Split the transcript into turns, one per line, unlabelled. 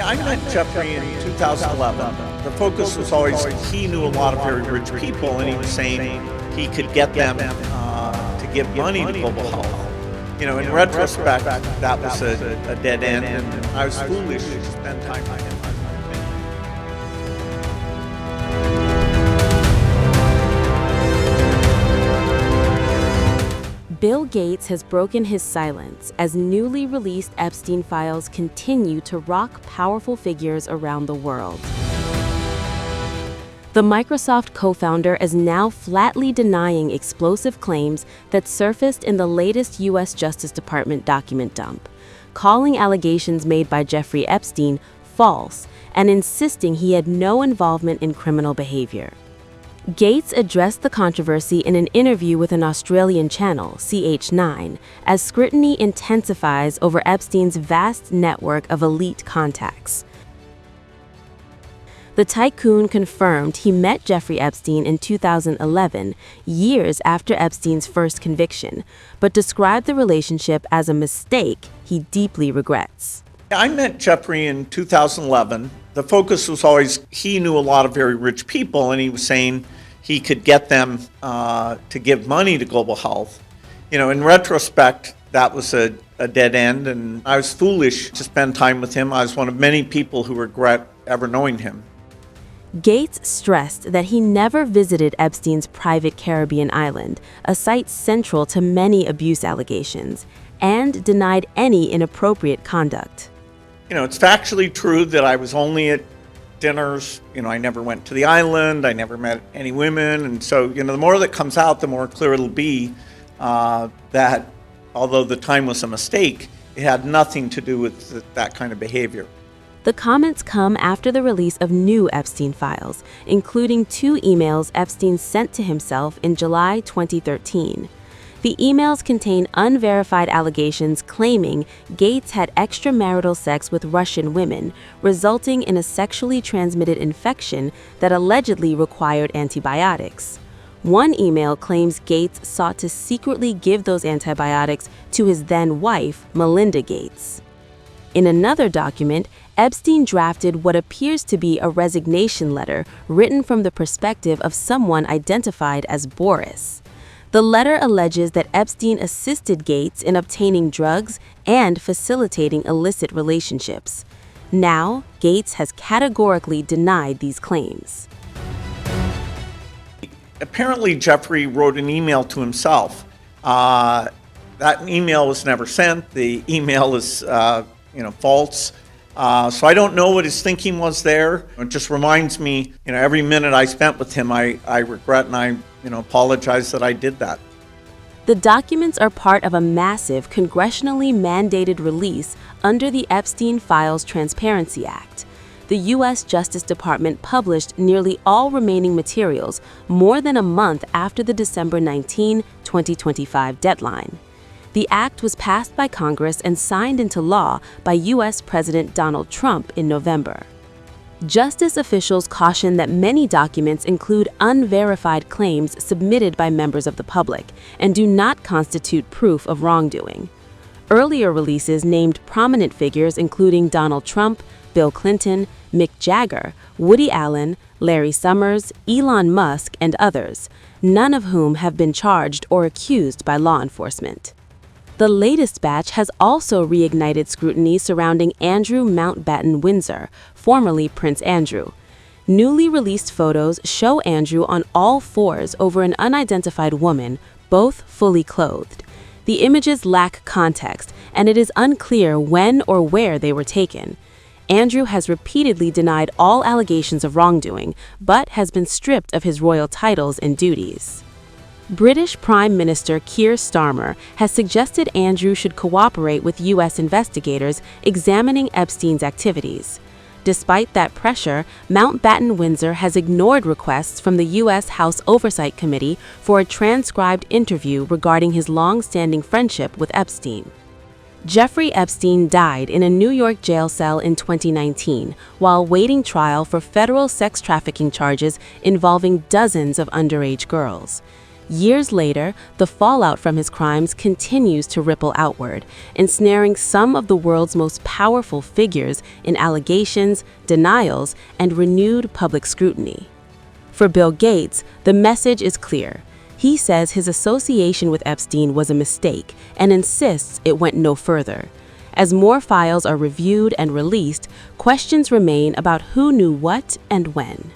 I met Jeffrey in 2011. The focus was always he knew a lot of very rich people, and he was saying he could get them to give money to global health. You know, in retrospect, that was a dead end, and I was foolish to spend time with him.
Bill Gates has broken his silence as newly released Epstein files continue to rock powerful figures around the world. The Microsoft co-founder is now flatly denying explosive claims that surfaced in the latest U.S. Justice Department document dump, calling allegations made by Jeffrey Epstein false and insisting he had no involvement in criminal behavior. Gates addressed the controversy in an interview with an Australian channel, CH9, as scrutiny intensifies over Epstein's vast network of elite contacts. The tycoon confirmed he met Jeffrey Epstein in 2011, years after Epstein's first conviction, but described the relationship as a mistake he deeply regrets.
I met Jeffrey in 2011. The focus was always he knew a lot of very rich people, and he was saying he could get them to give money to global health. You know, in retrospect, that was a dead end, and I was foolish to spend time with him. I was one of many people who regret ever knowing him.
Gates stressed that he never visited Epstein's private Caribbean island, a site central to many abuse allegations, and denied any inappropriate conduct.
You know, it's factually true that I was only at dinners. You know, I never went to the island. I never met any women. And so, you know, the more that comes out, the more clear it'll be that although the time was a mistake, it had nothing to do with that kind of behavior.
The comments come after the release of new Epstein files, including 2 emails Epstein sent to himself in July 2013. The emails contain unverified allegations claiming Gates had extramarital sex with Russian women, resulting in a sexually transmitted infection that allegedly required antibiotics. One email claims Gates sought to secretly give those antibiotics to his then-wife, Melinda Gates. In another document, Epstein drafted what appears to be a resignation letter written from the perspective of someone identified as Boris. The letter alleges that Epstein assisted Gates in obtaining drugs and facilitating illicit relationships. Now, Gates has categorically denied these claims.
Apparently, Jeffrey wrote an email to himself. That email was never sent. The email is, false. So I don't know what his thinking was there. It just reminds me, every minute I spent with him, I regret and I apologize that I did that.
The documents are part of a massive congressionally mandated release under the Epstein Files Transparency Act. The U.S. Justice Department published nearly all remaining materials more than a month after the December 19, 2025 deadline. The act was passed by Congress and signed into law by U.S. President Donald Trump in November. Justice officials caution that many documents include unverified claims submitted by members of the public and do not constitute proof of wrongdoing. Earlier releases named prominent figures including Donald Trump, Bill Clinton, Mick Jagger, Woody Allen, Larry Summers, Elon Musk, and others, none of whom have been charged or accused by law enforcement. The latest batch has also reignited scrutiny surrounding Andrew Mountbatten Windsor, formerly Prince Andrew. Newly released photos show Andrew on all fours over an unidentified woman, both fully clothed. The images lack context, and it is unclear when or where they were taken. Andrew has repeatedly denied all allegations of wrongdoing, but has been stripped of his royal titles and duties. British Prime Minister Keir Starmer has suggested Andrew should cooperate with U.S. investigators examining Epstein's activities. Despite that pressure, Mountbatten Windsor has ignored requests from the U.S. House Oversight Committee for a transcribed interview regarding his long-standing friendship with Epstein. Jeffrey Epstein died in a New York jail cell in 2019 while waiting trial for federal sex trafficking charges involving dozens of underage girls. Years later, the fallout from his crimes continues to ripple outward, ensnaring some of the world's most powerful figures in allegations, denials, and renewed public scrutiny. For Bill Gates, the message is clear. He says his association with Epstein was a mistake and insists it went no further. As more files are reviewed and released, questions remain about who knew what and when.